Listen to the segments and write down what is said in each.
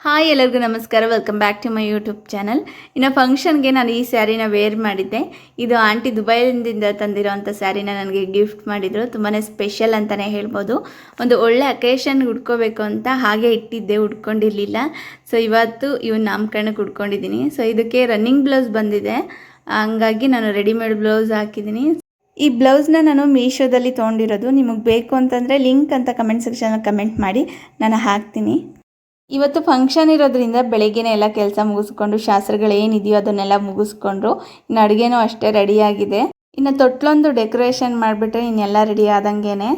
Hi ಎಲ್ಲರಿಗೂ ನಮಸ್ಕಾರ. Welcome back to my YouTube channel. ಇನ್ನು ಫಂಕ್ಷನ್ಗೆ ನಾನು ಈ ಸ್ಯಾರಿನ ವೇರ್ ಮಾಡಿದ್ದೆ. ಇದು ಆಂಟಿ ದುಬೈದಿಂದ ತಂದಿರೋವಂಥ ಸ್ಯಾರಿನ ನನಗೆ ಗಿಫ್ಟ್ ಮಾಡಿದರು. ತುಂಬಾ ಸ್ಪೆಷಲ್ ಅಂತಲೇ ಹೇಳ್ಬೋದು. ಒಂದು ಒಳ್ಳೆ ಅಕೇಶನ್ಗೆ ಉಟ್ಕೋಬೇಕು ಅಂತ ಹಾಗೆ ಇಟ್ಟಿದ್ದೆ, ಉಟ್ಕೊಂಡಿರಲಿಲ್ಲ. ಸೊ ಇವತ್ತು ಇವನ್ನ ನಾಮಕರಣಕ್ಕೆ ಉಟ್ಕೊಂಡಿದ್ದೀನಿ. ಸೊ ಇದಕ್ಕೆ ರನ್ನಿಂಗ್ ಬ್ಲೌಸ್ ಬಂದಿದೆ, ಹಂಗಾಗಿ ನಾನು ರೆಡಿಮೇಡ್ ಬ್ಲೌಸ್ ಹಾಕಿದ್ದೀನಿ. ಈ ಬ್ಲೌಸ್ನ ನಾನು ಮೀಶೋದಲ್ಲಿ ತೊಗೊಂಡಿರೋದು. ನಿಮಗೆ ಬೇಕು ಅಂತಂದರೆ ಲಿಂಕ್ ಅಂತ ಕಮೆಂಟ್ ಸೆಕ್ಷನಲ್ಲಿ ಕಮೆಂಟ್ ಮಾಡಿ, ನಾನು ಹಾಕ್ತೀನಿ. ಇವತ್ತು ಫಂಕ್ಷನ್ ಇರೋದ್ರಿಂದ ಬೆಳಗ್ಗೆನೇ ಎಲ್ಲ ಕೆಲಸ ಮುಗಿಸ್ಕೊಂಡು ಶಾಸ್ತ್ರಗಳೇನಿದೆಯೋ ಅದನ್ನೆಲ್ಲ ಮುಗಿಸ್ಕೊಂಡ್ರು. ಇನ್ನು ಅಡುಗೆನೂ ಅಷ್ಟೇ ರೆಡಿಯಾಗಿದೆ. ಇನ್ನು ತೊಟ್ಲೊಂದು ಡೆಕೋರೇಷನ್ ಮಾಡಿಬಿಟ್ರೆ ಇನ್ನೆಲ್ಲ ರೆಡಿ ಆದಂಗೆನೆ.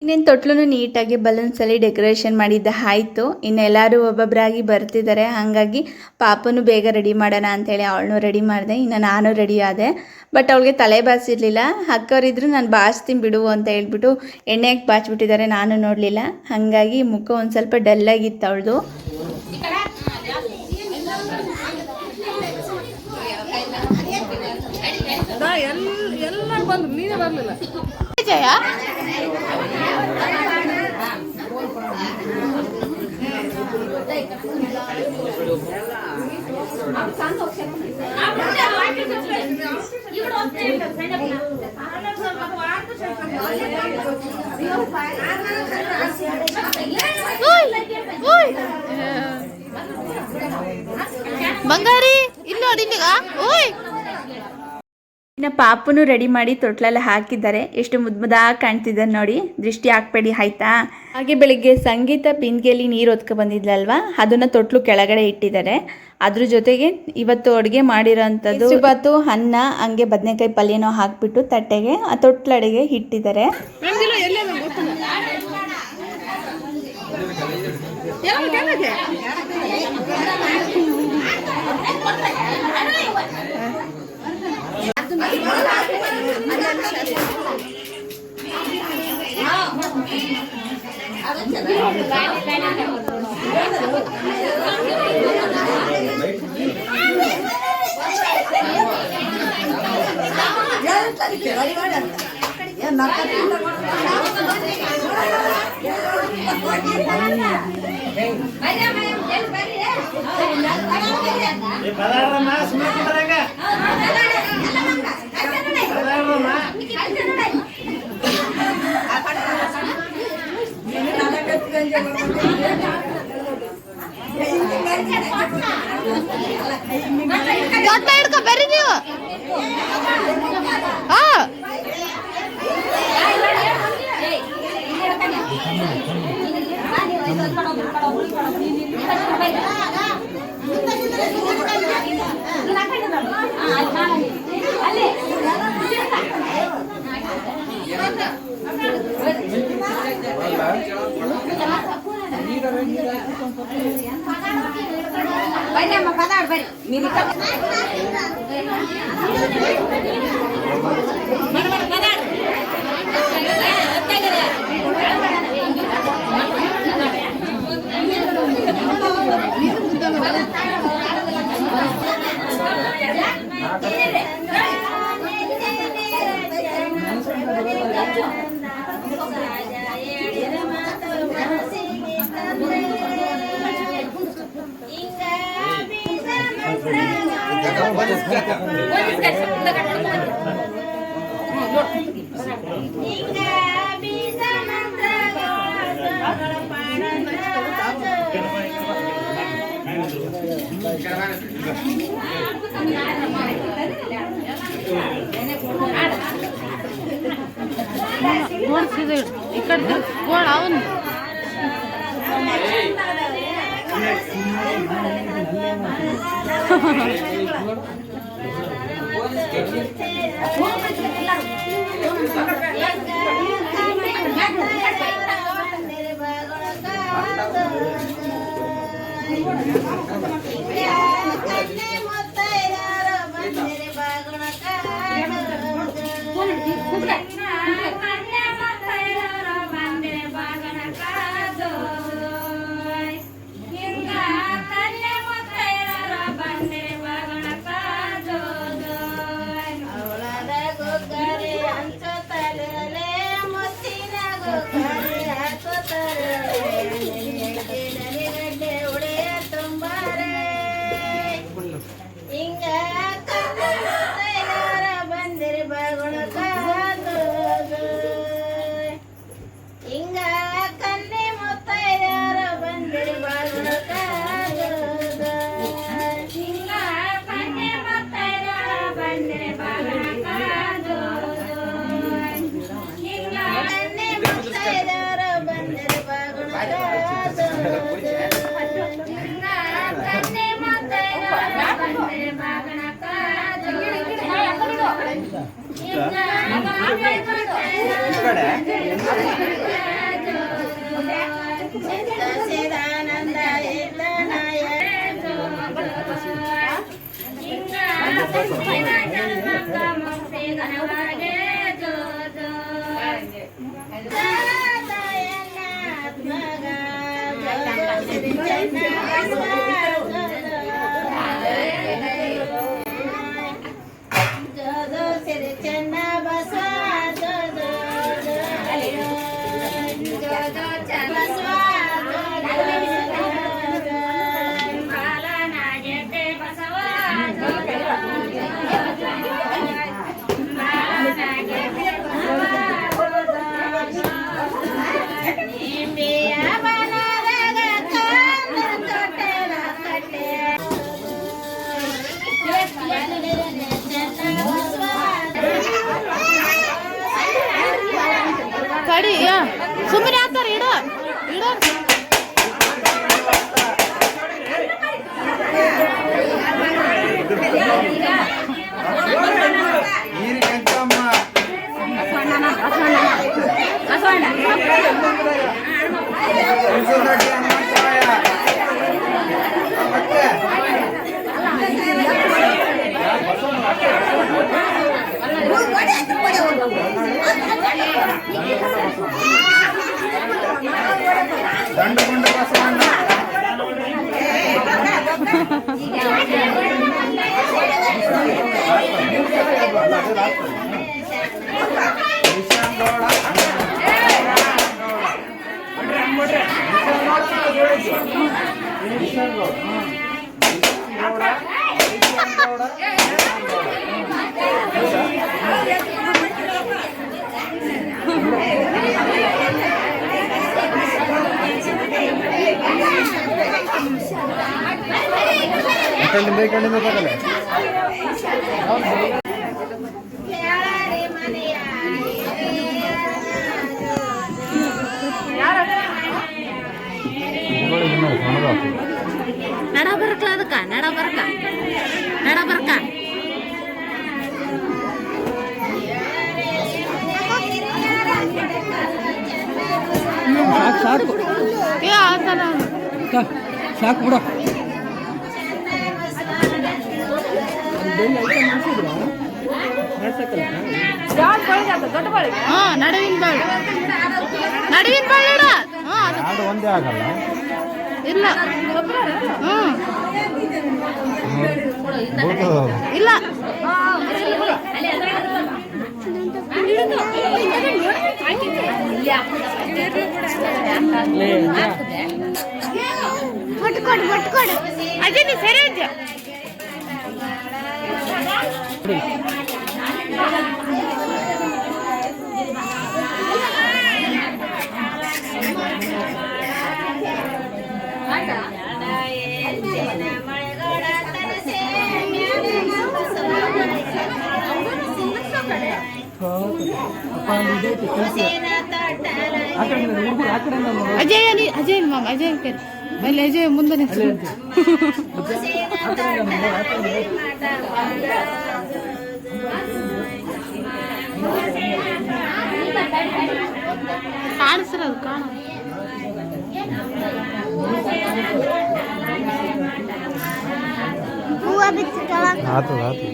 ಇನ್ನೇನು ತೊಟ್ಲು ನೀಟಾಗಿ ಬಲೂನ್ಸಲ್ಲಿ ಡೆಕೋರೇಷನ್ ಮಾಡಿದ್ದ ಆಯಿತು. ಇನ್ನು ಎಲ್ಲರೂ ಒಬ್ಬೊಬ್ಬರಾಗಿ ಬರ್ತಿದ್ದಾರೆ, ಹಾಗಾಗಿ ಪಾಪನು ಬೇಗ ರೆಡಿ ಮಾಡೋಣ ಅಂಥೇಳಿ ಅವಳನ್ನೂ ರೆಡಿ ಮಾಡಿದೆ. ಇನ್ನು ನಾನು ರೆಡಿ ಆದೆ. ಬಟ್ ಅವಳಿಗೆ ತಲೆ ಬಾಚಿರಲಿಲ್ಲ. ಅಕ್ಕವರಿದ್ರು ನಾನು ಬಾಚ್ತೀನಿ ಬಿಡು ಅಂತ ಹೇಳ್ಬಿಟ್ಟು ಎಣ್ಣೆಗೆ ಬಾಚ್ಬಿಟ್ಟಿದ್ದಾರೆ, ನಾನು ನೋಡಲಿಲ್ಲ. ಹಾಗಾಗಿ ಮುಖ ಒಂದು ಸ್ವಲ್ಪ ಡಲ್ಲಾಗಿತ್ತು ಅವಳದು. ಬಂಗಾರಿ ಇಲ್ಲ ಇನ್ನು ಪಾಪನು ರೆಡಿ ಮಾಡಿ ತೊಟ್ಲೆಲ್ಲ ಹಾಕಿದ್ದಾರೆ. ಎಷ್ಟು ಮುದ್ದಾಗಿ ಕಾಣ್ತಿದ್ದಾರೆ ನೋಡಿ. ದೃಷ್ಟಿ ಹಾಕ್ಬೇಡಿ ಆಯ್ತಾ. ಹಾಗೆ ಬೆಳಿಗ್ಗೆ ಸಂಗೀತ ಬಿಂದಿಗೆಯಲ್ಲಿ ನೀರು ಹೊತ್ಕೊ ಬಂದಿದ್ಲಲ್ವಾ, ಅದನ್ನು ತೊಟ್ಲು ಕೆಳಗಡೆ ಇಟ್ಟಿದ್ದಾರೆ. ಅದ್ರ ಜೊತೆಗೆ ಇವತ್ತು ಅಡುಗೆ ಮಾಡಿರೋಂಥದ್ದು ಇವತ್ತು ಅನ್ನ, ಹಂಗೆ ಬದನೆಕಾಯಿ ಪಲ್ಯನೋ ಹಾಕ್ಬಿಟ್ಟು ತಟ್ಟೆಗೆ ಆ ತೊಟ್ಲಡೆಗೆ ಇಟ್ಟಿದ್ದಾರೆ. ಬರ್ರಿ ನೀವು. ఇక్కడ అవును ಕಡಿ ಸುಮ್ಮನೆ ಆತಾರ ಇಡ ಇಡ ದಂಡಗೊಂಡ ಬಸವಣ್ಣ ನಡ ಬರ್ಕ ಅದಕ್ಕ ನಡ ಬರ್ಕ ನಡ ಬರ್ಕ ಸಾಕು ಸಾಕು ಬಿಡು ನಡುವಿನ ಬಾಳು ನಡುವಿನ ಬಾಳು ಒಂದೇ ಆಗಲ್ಲ ಇಲ್ಲ ಇಲ್ಲ ಪಟ್ಕೊಡು ಅಜಯ್ ನೀ ಸರಿ ಅಜ್ಜ ಅಜಯ್ ಅಜಯ್ ಮಾಮ ಅಜಯ್ ಅಲ್ಲಿ ಅಜಯ್ ಮುಂದೆ ನಿಂತು ಕಾಣಿಸ್ರದು ಕಾಣ ಆತು ಆತು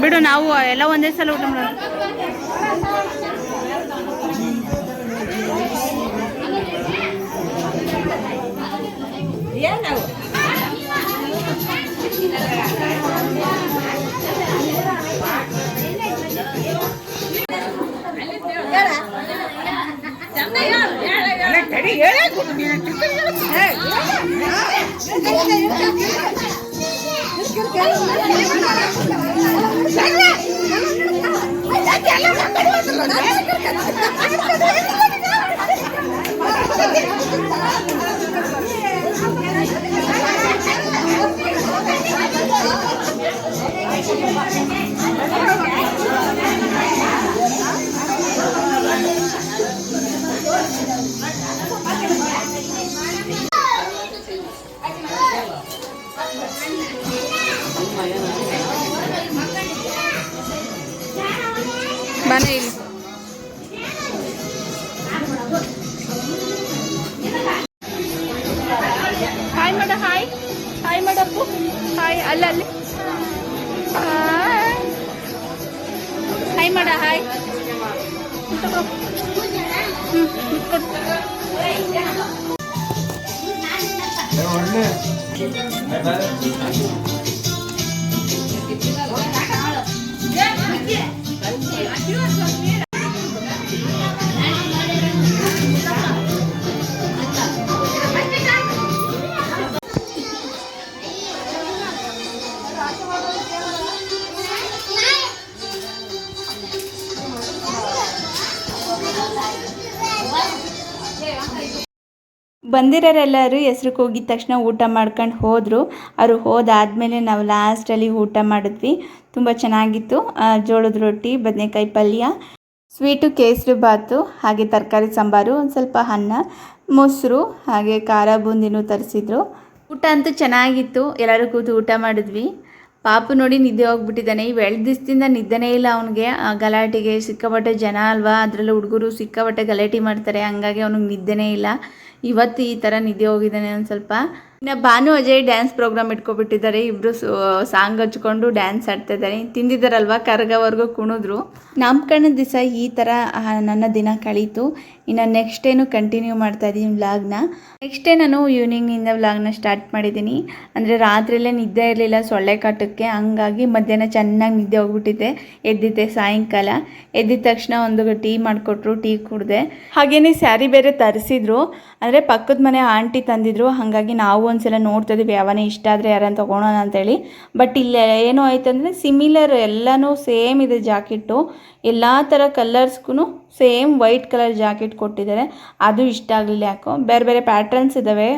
ಬಿಡು ನಾವು ಎಲ್ಲ ಒಂದೇ ಸಲ ಊಟ ಮಾಡೋಣ. ಬನ್ನಿ ಇಲ್ಲಿ. ಹಾಯ್ ಮಾಡ, ಹಾಯ್ ಹಾಯ್ ಮಾಡಪ್ಪು, ಹಾಯ್ ಅಲ್ಲಿ ಹಾಯ್ ಮಾಡ, ಹಾಯ್. ಬಂದಿರೋರೆಲ್ಲರೂ ಹೆಸ್ರಿಗೆ ಹೋಗಿದ ತಕ್ಷಣ ಊಟ ಮಾಡ್ಕೊಂಡು ಹೋದರು. ಅವರು ಹೋದಾದಮೇಲೆ ನಾವು ಲಾಸ್ಟಲ್ಲಿ ಊಟ ಮಾಡಿದ್ವಿ. ತುಂಬ ಚೆನ್ನಾಗಿತ್ತು. ಜೋಳದ ರೊಟ್ಟಿ, ಬದನೆಕಾಯಿ ಪಲ್ಯ, ಸ್ವೀಟು, ಕೇಸರಿ ಬಾತು, ಹಾಗೆ ತರಕಾರಿ ಸಾಂಬಾರು, ಒಂದು ಸ್ವಲ್ಪ ಅನ್ನ, ಮೊಸರು, ಹಾಗೆ ಖಾರ ಬೂಂದಿನೂ ತರಿಸಿದ್ರು. ಊಟ ಅಂತೂ ಚೆನ್ನಾಗಿತ್ತು. ಎಲ್ಲರೂ ಕೂತು ಊಟ ಮಾಡಿದ್ವಿ. ಪಾಪು ನೋಡಿ ನಿದ್ದೆ ಹೋಗ್ಬಿಟ್ಟಿದ್ದಾನೆ. ಇವು 2 ದಿವಸದಿಂದ ನಿದ್ದೆನೇ ಇಲ್ಲ ಅವನಿಗೆ. ಗಲಾಟೆಗೆ ಸಿಕ್ಕಾಪಟ್ಟೆ ಜನ ಅಲ್ವಾ, ಅದರಲ್ಲೂ ಹುಡುಗರು ಸಿಕ್ಕಾಪಟ್ಟೆ ಗಲಾಟೆ ಮಾಡ್ತಾರೆ, ಹಂಗಾಗಿ ಅವ್ನಿಗೆ ನಿದ್ದೆನೇ ಇಲ್ಲ. ಇವತ್ತು ಈ ಥರ ನಿದ್ದೆ ಹೋಗಿದ್ದಾನೆ ಒಂದು ಸ್ವಲ್ಪ. ಇನ್ನು ಭಾನು ಅಜಯ್ ಡ್ಯಾನ್ಸ್ ಪ್ರೋಗ್ರಾಮ್ ಇಟ್ಕೊಬಿಟ್ಟಿದ್ದಾರೆ. ಇಬ್ಬರು ಸಾಂಗ್ ಹಚ್ಕೊಂಡು ಡ್ಯಾನ್ಸ್ ಆಡ್ತಾ ಇದ್ದಾರೆ. ತಿಂದಿದ್ದಾರಲ್ವ, ಕರ್ಗವರೆಗೂ ಕುಣಿದ್ರು. ನಾಮಕರಣದ ದಿವಸ ಈ ಥರ ನನ್ನ ದಿನ ಕಳೀತು. ಇನ್ನು ನೆಕ್ಸ್ಟ್ ಡೇನು ಕಂಟಿನ್ಯೂ ಮಾಡ್ತಾ ಇದ್ದೀನಿ ವ್ಲಾಗ್ನ. ನೆಕ್ಸ್ಟ್ ಡೇ ನಾನು ಈವ್ನಿಂಗ್ನಿಂದ ವ್ಲಾಗ್ನ ಸ್ಟಾರ್ಟ್ ಮಾಡಿದ್ದೀನಿ. ಅಂದರೆ ರಾತ್ರಿಯಲ್ಲೇ ನಿದ್ದೆ ಇರಲಿಲ್ಲ ಸೊಳ್ಳೆ ಕಾಟಕ್ಕೆ, ಹಂಗಾಗಿ ಮಧ್ಯಾಹ್ನ ಚೆನ್ನಾಗಿ ನಿದ್ದೆ ಹೋಗ್ಬಿಟ್ಟಿದ್ದೆ. ಎದ್ದಿದ್ದೆ ಸಾಯಂಕಾಲ. ಎದ್ದಿದ ತಕ್ಷಣ ಒಂದು ಟೀ ಮಾಡಿಕೊಟ್ರು, ಟೀ ಕುಡಿದೆ. ಹಾಗೆಯೇ ಸ್ಯಾರಿ ಬೇರೆ ತರಿಸಿದ್ರು. ಅಂದರೆ ಪಕ್ಕದ ಮನೆ ಆಂಟಿ ತಂದಿದ್ರು. ಹಾಗಾಗಿ ನಾವು ಒಂದ್ಸಲ ನೋಡ್ತಾ ಇದ್ದೀವಿ ಯಾವನೇ ಇಷ್ಟ ಆದರೆ ಯಾರನ್ನು ತೊಗೊಳೋಣ ಅಂತೇಳಿ. ಬಟ್ ಇಲ್ಲಿ ಏನೋ ಆಯ್ತಂದರೆ ಸಿಮಿಲರ್ ಎಲ್ಲನೂ ಸೇಮ್ ಇದೆ ಜಾಕೆಟು. ಎಲ್ಲ ಥರ ಕಲರ್ಸ್ಗೂ ಸೇಮ್ ವೈಟ್ ಕಲರ್ ಜಾಕೆಟ್ ಕೊಟ್ಟಿದ್ದಾರೆ. ಅದು ಇಷ್ಟ ಆಗಲಿಲ್ಲ ಯಾಕೋ. ಬೇರೆ ಬೇರೆ ಪ್ಯಾಟ್ರನ್ಸ್ ಇದ್ದಾವೆ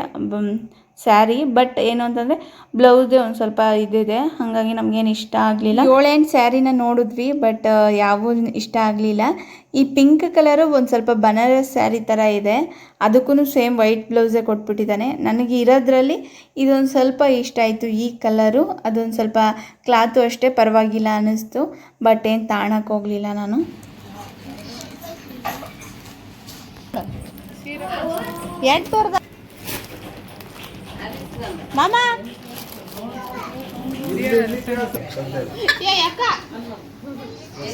ಸ್ಯಾರಿ, ಬಟ್ ಏನು ಅಂತಂದರೆ ಬ್ಲೌಸ್ದೇ ಒಂದು ಸ್ವಲ್ಪ ಇದಿದೆ, ಹಾಗಾಗಿ ನಮಗೇನು ಇಷ್ಟ ಆಗಲಿಲ್ಲ. 7 ಸ್ಯಾರಿನ ನೋಡಿದ್ವಿ, ಬಟ್ ಯಾವೂ ಇಷ್ಟ ಆಗಲಿಲ್ಲ. ಈ ಪಿಂಕ್ ಕಲರು ಒಂದು ಸ್ವಲ್ಪ ಬನಾರಸ್ ಸ್ಯಾರಿ ಥರ ಇದೆ, ಅದಕ್ಕೂ ಸೇಮ್ ವೈಟ್ ಬ್ಲೌಸೇ ಕೊಟ್ಬಿಟ್ಟಿದ್ದಾನೆ. ನನಗೆ ಇರೋದ್ರಲ್ಲಿ ಇದೊಂದು ಸ್ವಲ್ಪ ಇಷ್ಟ ಆಯಿತು, ಈ ಕಲರು. ಅದೊಂದು ಸ್ವಲ್ಪ ಕ್ಲಾತು ಅಷ್ಟೇ ಪರವಾಗಿಲ್ಲ ಅನ್ನಿಸ್ತು, ಬಟ್ ಏನು ತಾಣಕ್ಕೆ ಹೋಗಲಿಲ್ಲ ನಾನು. ಮಾಮ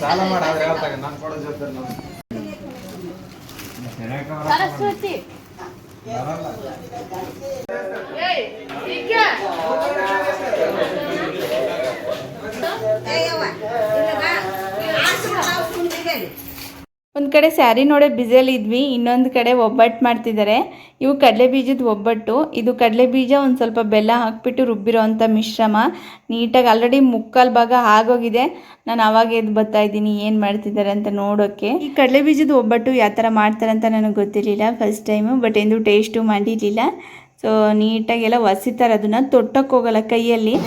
ಸಾಲ ಮಾಡಿ ನಾನು ಕೊಡೋ ಜೊತೆ ಸರಸ್ವತಿ ಒಂದು ಕಡೆ ಸ್ಯಾರಿ ನೋಡೋ ಬ್ಯುಸಿಯಲ್ಲಿ ಇದ್ವಿ, ಇನ್ನೊಂದು ಕಡೆ ಒಬ್ಬಟ್ಟು ಮಾಡ್ತಿದ್ದಾರೆ. ಇವು ಕಡಲೆ ಬೀಜದ ಒಬ್ಬಟ್ಟು. ಇದು ಕಡಲೆ ಬೀಜ ಒಂದು ಸ್ವಲ್ಪ ಬೆಲ್ಲ ಹಾಕ್ಬಿಟ್ಟು ರುಬ್ಬಿರೋ ಅಂಥ ಮಿಶ್ರಮ. ನೀಟಾಗಿ ಆಲ್ರೆಡಿ ಮುಕ್ಕಾಲು ಭಾಗ ಆಗೋಗಿದೆ. ನಾನು ಆವಾಗ ಎದ್ದು ಬರ್ತಾ ಇದ್ದೀನಿ ಏನು ಮಾಡ್ತಿದ್ದಾರೆ ಅಂತ ನೋಡೋಕ್ಕೆ. ಈ ಕಡಲೆ ಬೀಜದ ಒಬ್ಬಟ್ಟು ಯಾವ ಥರ ಮಾಡ್ತಾರೆ ಅಂತ ನನಗೆ ಗೊತ್ತಿರಲಿಲ್ಲ ಫಸ್ಟ್ ಟೈಮು, ಬಟ್ ಎಂದು ಟೇಸ್ಟು ಮಾಡಿರಲಿಲ್ಲ. ಸೊ ನೀಟಾಗೆಲ್ಲ ಒಸಿತಾರೆ, ಅದನ್ನು ತೊಟ್ಟಕ್ಕೆ ಹೋಗಲ್ಲ ಕೈಯಲ್ಲಿ.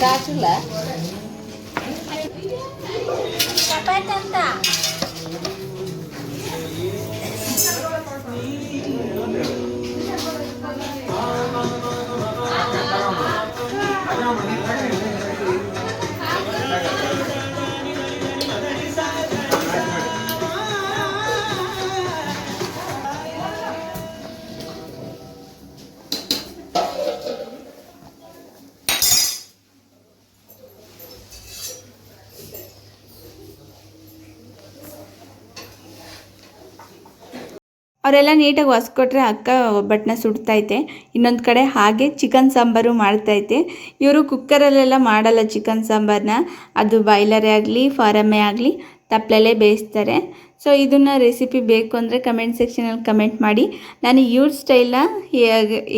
ಕಾಚಿಲ್ಲ ಚಪಾತಿ ಅಂತ ಅವರೆಲ್ಲ ನೀಟಾಗಿ ಹೊಸ್ಕೊಟ್ರೆ ಅಕ್ಕ ಒಬ್ಬಟ್ಟನ್ನ ಸುಡ್ತೈತೆ, ಇನ್ನೊಂದು ಕಡೆ ಹಾಗೆ ಚಿಕನ್ ಸಾಂಬಾರು ಮಾಡ್ತೈತೆ. ಇವರು ಕುಕ್ಕರಲ್ಲೆಲ್ಲ ಮಾಡಲ್ಲ ಚಿಕನ್ ಸಾಂಬಾರನ್ನ, ಅದು ಬಾಯ್ಲರೇ ಆಗಲಿ ಫಾರಮ್ಮೇ ಆಗಲಿ ತಪ್ಪಲಲ್ಲೇ ಬೇಯಿಸ್ತಾರೆ. ಸೊ ಇದನ್ನು ರೆಸಿಪಿ ಬೇಕು ಅಂದರೆ ಕಮೆಂಟ್ ಸೆಕ್ಷನಲ್ಲಿ ಕಮೆಂಟ್ ಮಾಡಿ. ನಾನು ಇವ್ರ ಸ್ಟೈಲ್ನ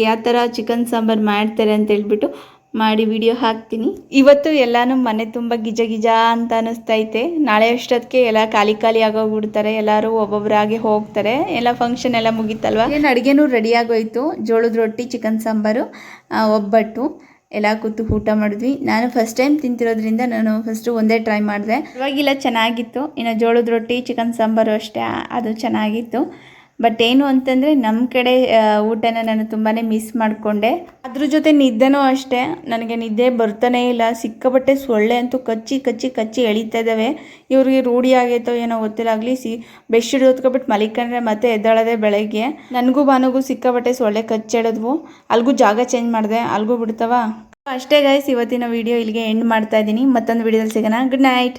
ಯಾವ ಥರ ಚಿಕನ್ ಸಾಂಬಾರು ಮಾಡ್ತಾರೆ ಅಂತ ಹೇಳ್ಬಿಟ್ಟು ಮಾಡಿ ವಿಡಿಯೋ ಹಾಕ್ತೀನಿ. ಇವತ್ತು ಎಲ್ಲನೂ ಮನೆ ತುಂಬ ಗಿಜ ಗಿಜ ಅಂತ ಅನ್ನಿಸ್ತೈತೆ. ನಾಳೆ ಅಷ್ಟೊತ್ತಿಗೆ ಎಲ್ಲ ಖಾಲಿ ಆಗೋಗ್ಬಿಡ್ತಾರೆ, ಎಲ್ಲರೂ ಒಬ್ಬೊಬ್ಬರಾಗೆ ಹೋಗ್ತಾರೆ. ಎಲ್ಲ ಫಂಕ್ಷನ್ ಎಲ್ಲ ಮುಗೀತಲ್ವ, ಏನು ಅಡುಗೆನೂ ರೆಡಿ ಆಗೋಯ್ತು. ಜೋಳದ ರೊಟ್ಟಿ, ಚಿಕನ್ ಸಾಂಬಾರು, ಒಬ್ಬಟ್ಟು ಎಲ್ಲ ಕೂತು ಊಟ ಮಾಡಿದ್ವಿ. ನಾನು ಫಸ್ಟ್ ಟೈಮ್ ತಿಂತಿರೋದ್ರಿಂದ ನಾನು ಫಸ್ಟು ಒಂದೇ ಟ್ರೈ ಮಾಡಿದೆ. ಇವಾಗಿಲ್ಲ ಚೆನ್ನಾಗಿತ್ತು. ಇನ್ನು ಜೋಳದ ರೊಟ್ಟಿ, ಚಿಕನ್ ಸಾಂಬಾರು ಅಷ್ಟೇ, ಅದು ಚೆನ್ನಾಗಿತ್ತು. ಬಟ್ ಏನು ಅಂತಂದರೆ ನಮ್ಮ ಕಡೆ ಊಟನ ನಾನು ತುಂಬಾ ಮಿಸ್ ಮಾಡಿಕೊಂಡೆ. ಅದ್ರ ಜೊತೆ ನಿದ್ದೆನೂ ಅಷ್ಟೇ, ನನಗೆ ನಿದ್ದೆ ಬರ್ತಾನೇ ಇಲ್ಲ. ಸಿಕ್ಕಾಪಟ್ಟೆ ಸೊಳ್ಳೆ ಅಂತೂ ಕಚ್ಚಿ ಕಚ್ಚಿ ಕಚ್ಚಿ ಎಳಿತಾ ಇದ್ದಾವೆ. ಇವ್ರಿಗೆ ರೂಢಿ ಆಗೈತೋ ಏನೋ ಗೊತ್ತಿಲ್ಲ. ಆಗಲಿ ಬೆಡ್ಶೀಟ್ ಹೊತ್ಕೊಬಿಟ್ಟು ಮಲಿಕೊಂಡ್ರೆ ಮತ್ತೆ ಎದ್ದೇಳೋದೆ ಬೆಳಗ್ಗೆ. ನನಗೂ ಭಾನುಗೂ ಸಿಕ್ಕಾಪಟ್ಟೆ ಸೊಳ್ಳೆ ಕಚ್ಚೆಳಿದ್ವು. ಅಲ್ಗೂ ಜಾಗ ಚೇಂಜ್ ಮಾಡಿದೆ, ಅಲ್ಗೂ ಬಿಡ್ತಾವ. ಅಷ್ಟೇ ಗೈಸ್, ಇವತ್ತಿನ ವಿಡಿಯೋ ಇಲ್ಲಿಗೆ ಎಂಡ್ ಮಾಡ್ತಾ ಇದ್ದೀನಿ. ಮತ್ತೊಂದು ವಿಡಿಯೋದಲ್ಲಿ ಸಿಗೋಣ. Good night.